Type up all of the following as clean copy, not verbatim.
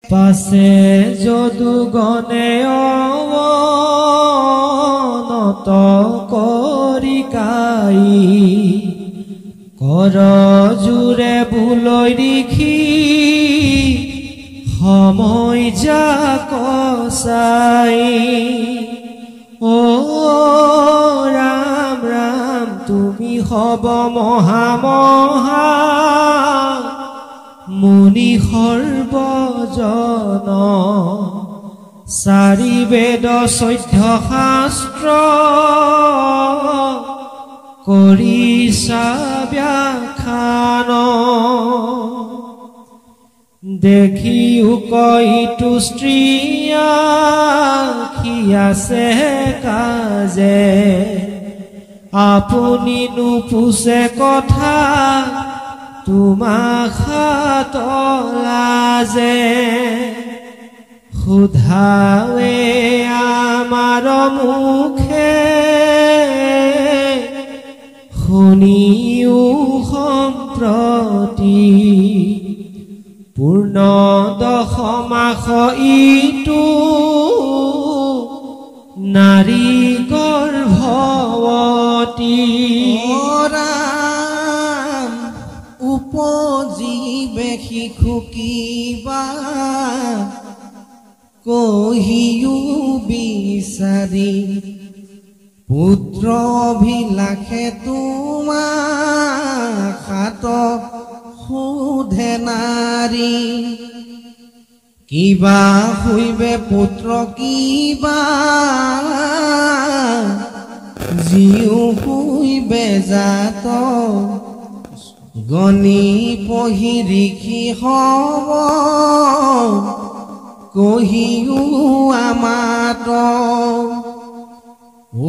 পাছে যদু গণে অনত কৰি কাই কৰ জোৰে বুলৈ দেখি সময় যাক চাই ও ৰাম ৰাম তুমি হব মহা মুনি সৰ্বজন চাৰি বেদ চৈধ্য শাস্ত্ৰ কৰিছা ব্যাখ্যান দেখিও কইটো স্ত্ৰীয়া কি আছে কাজে আপুনি নুপুছে কথা তোমাক হাত লাজে সুধাৱে আমাৰ মুখে শুনিও সম্প্ৰতি পূৰ্ণ দশমাস ইটো নাৰী গৰ্ভৱতী উপজীৱে শিশু কিবা কহিও বিচাৰি পুত্ৰ অভিলাষে তোমাক হাত সোধে নাৰী কিবা হৈবে পুত্ৰ কিবা জিও হৈবে জাত গণি পঢ়ি ঋষি হব কহিও আমাত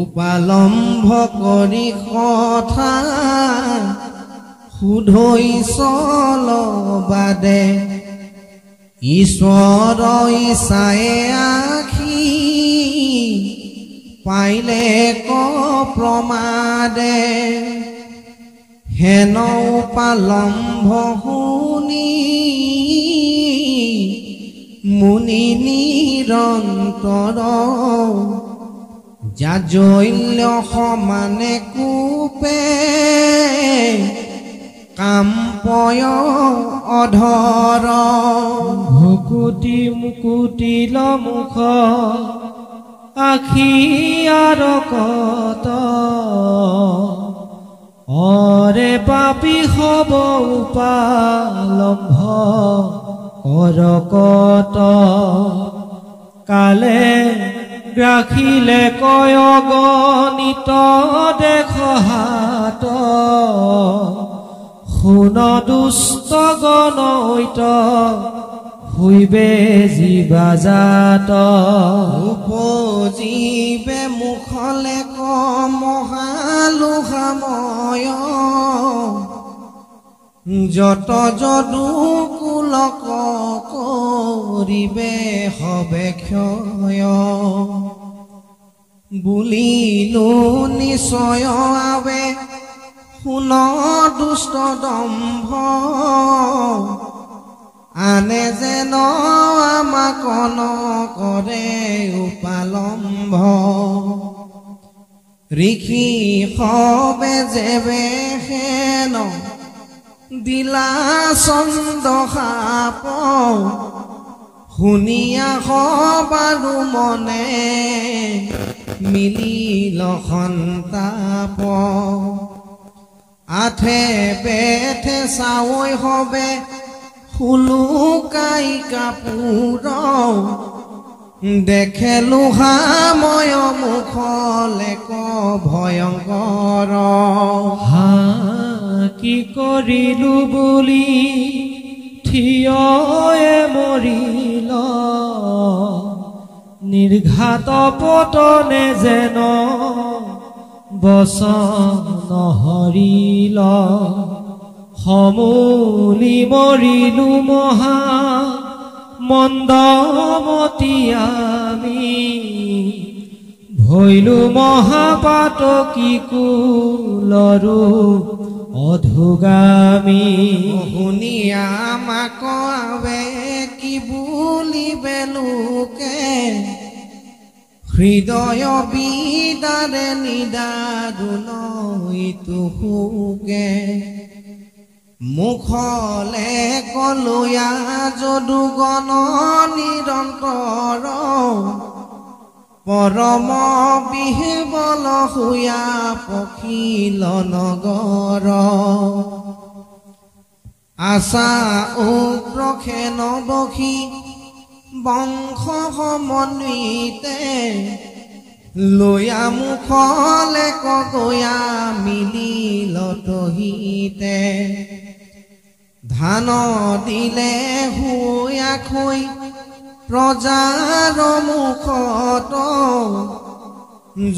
উপালম্ভ কৰি কথা সুধৈ চল বাদে ঈশ্বৰ ইচ্ছায়ে আখি পাইলে ক প্ৰমাদে হেন উপালম্ভ শুনি মুনি নিৰন্তৰ যাজল্য সমানে কোপে কাম্পয় অধৰ ভকুতি মুকুতিল মুখ আখি আৰকত অৰে পাপী হব উপালম্ভ কৰকত কালে গ্ৰাখিলে কয় গণিত দেখ হাত শুন দুষ্ট গণৈত হৈবে জীৱা জাত উপজীৱে মুখলে মহালোহাময় যত যদু কুলক কৰিবে হবে ক্ষয় বুলিলো নিশ্চয় আবে শুন দুষ্ট দম্ভ আনে যেন আমাক নকৰে উপালম্ভ ঋষি সবে যেবে হেন দিলা চন্দ সাপ শুনিয়া সবাৰো মনে মিলিল সন্তাপ আঠে বেঠে চাৱৈ হবে হুলুকাই কাপোৰ দেখে লোহাময় মুখলে ক ভয়ংকৰ কি কৰিলো বুলি থিয়য়ে মৰিল নিৰ্ঘাত পতনে যেন বচন হৰিল সমূলি মৰিলো মহা মন্দমতি আমি ভৈলো মহাপাতকী কুলৰো অধুগামী শুনি আমাক আবে কি বুলিবে লোকে হৃদয় বিদাৰে নিদাৰুণ ইটো সুকে মুখলে কলয়া যদুগণ নিৰন্তৰ পৰম বিহবল হুয়া পখিল নগৰ আশা উগ্ৰখে নবখি বংশ সমন্বিতে লয়া মুখলে কগয়া মিলিল তহিতে ধান দিলে হুয়া খৈ প্ৰজাৰ মুখত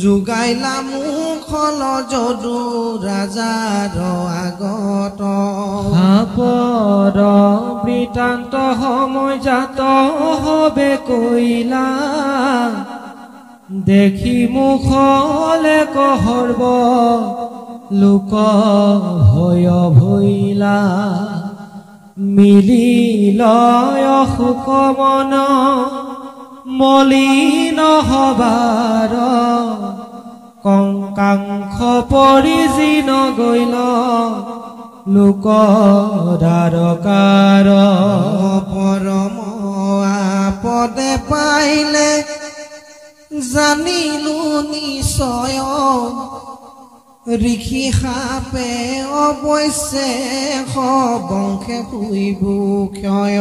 যোগাইলা মুখল যদু ৰাজাৰ আগত সাপৰ বৃতান্ত সময় জাত হবে কৈলা দেখি মুখলে কহৰ্ব লোক ভয় ভৈলা মিলিলয় সুখ মন মলিন হবাৰ কংকাংশ পৰিজিন গৈল লোক দ্বাৰকাৰ পৰম আপদে পাইলে জানিলো নিশ্চয় ঋষি সাপে অৱশ্যে বংশে শুইব ক্ষয়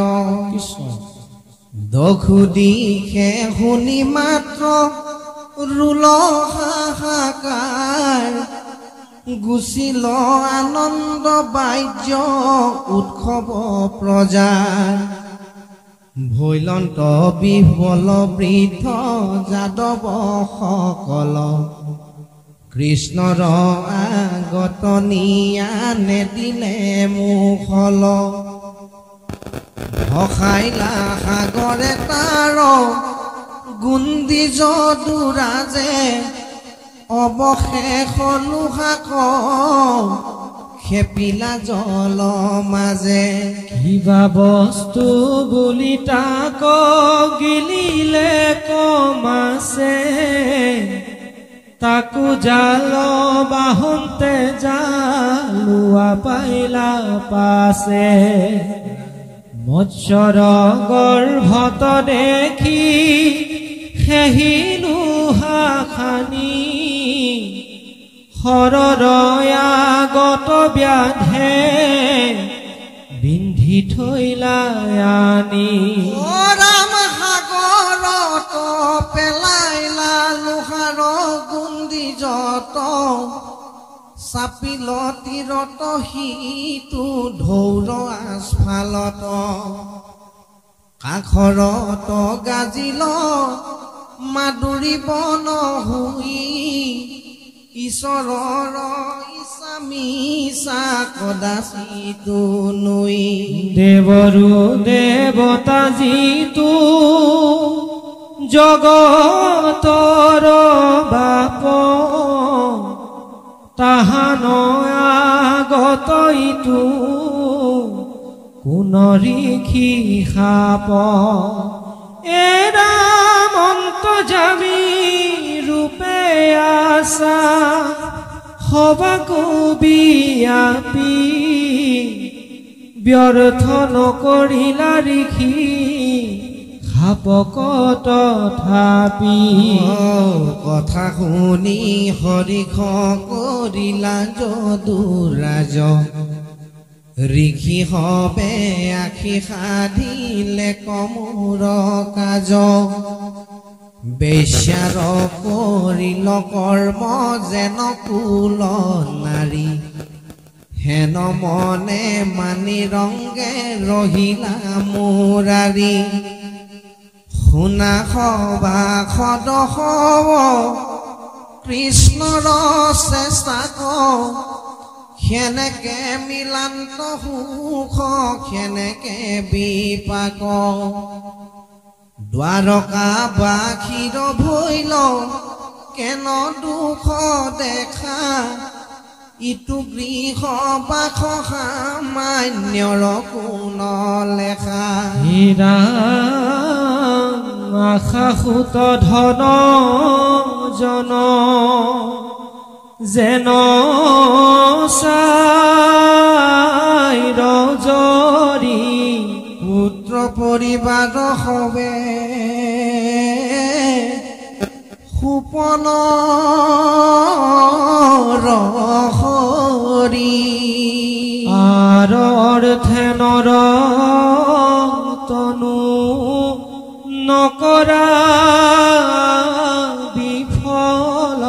দখু দিশে শুনি মাত্ৰ ৰুল হাহাকাৰ গুচিল আনন্দ বাজ্য উৎসৱ প্ৰজাৰ ভৈলন্ত বিহ্বল বৃদ্ধ যাদৱ সকল কৃষ্ণৰ আগত নিয়ানে দিলে মুখল ভসাইলা সাগৰে তাৰ গুন্দি যদুৰাজে অৱশেষ লোহাক খেপিলা জল মাজে কিবা বস্তু বুলি তাক গিলিলে কমাছে তাকো জাল বাহন্তে জালুৱা পাইলা পাছে মৎস্যৰ গৰ্ভত দেখি খেহিলো হাখানি হৰৰয়াগত ব্যাধে বিন্ধি থৈলা আনি ৰাম সাগৰত পেলাইলা লোহাৰ গুন্দি যত চাপিল তীৰত সিটো ঢৌৰ আস্ফালত কাষৰত গাজিল মাদুৰী বন হুই ঈশ্বৰৰ ইছামিছা কদাচিতো নৈ দেৱৰো দেৱতা যিটো জগতৰ বাপ তাহান আগত ইটো কোন ঋষি সাপ এৰা মন্ত জামি ৰূপে আছা সবাকো বিয়াপি ব্যৰ্থ নকৰিলা ঋষি সাপক তথাপি কথা শুনি হৰিষ কৰিলা যদুৰাজ ঋষি হবে আখি সাধিলে কমূৰ কাজ বেশ্যাৰ কৰিল কৰ্ম যেন কুল নাৰী হেন মনে মানি ৰংগে ৰহিলা মুৰাৰী শুনা সভা সদস কৃষ্ণৰ চেষ্টা কেনেকে মিলান্ত সুখ কেনেকে বিপাক দ্বাৰকাবাসীৰ ভৈল কেন দুখ দেখা ইটো গৃহ বাস সামান্যৰ কোন লেখা হীৰা আশা সুত ধন জন যেন চাই ৰজৰি পুত্ৰ পৰিবাৰ হবে সুপন ৰহৰি আৰ অৰ্থে নৰ তনু নকৰা বিফল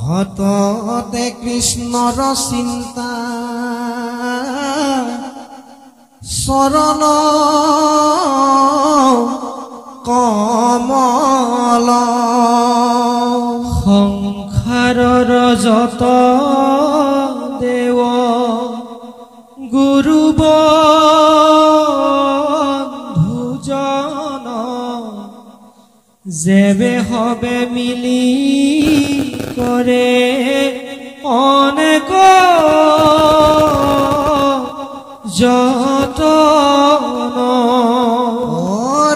হততে কৃষ্ণৰ চিন্তা চৰণ কমল সংসাৰৰ যত দেৱ গুৰু বন্ধুজন যেবে হবে মিলি কৰে অনেক যতন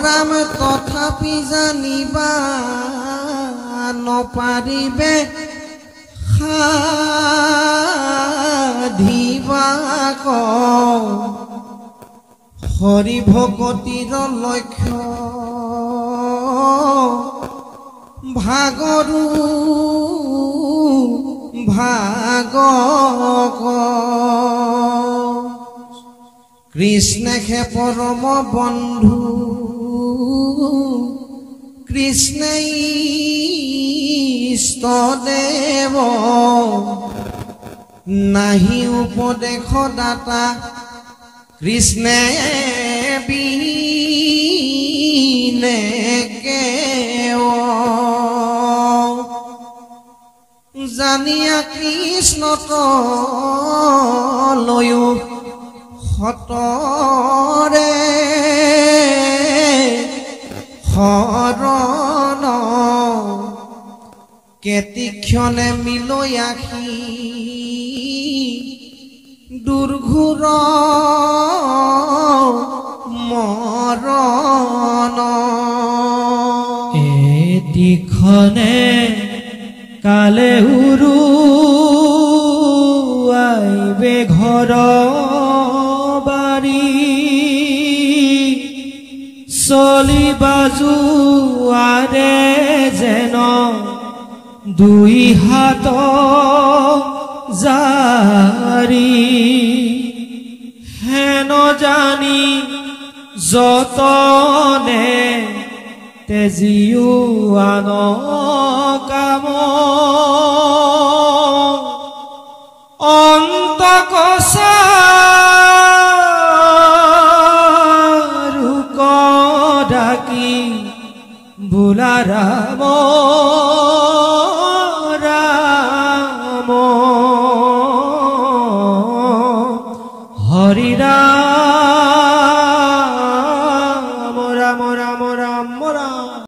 ৰাম তথাপি জানিবা নপাৰিবে সাধিবা হৰি ভকতিৰ লক্ষ্য ভাগৰু ভাগ কৃষ্ণে পৰম বন্ধু কৃষ্ণে ইষ্টদেৱ নাহি উপদেশ দাতা কৃষ্ণে বিনে জানিয়া কৃষ্ণত লয়ো হতৰে শৰণ কেতিক্ষণে মিলৈ আখি দুৰ্ঘোৰ মৰণ এতিক্ষণে কালে উৰু আইবে ঘৰ বাৰী চলিবা যোৱাৰে যেন দুই হাত জাৰি হেন জানি যতনে তেজিও আন কাম অন্ত কছাৰুক ডাকি বোলা ৰাম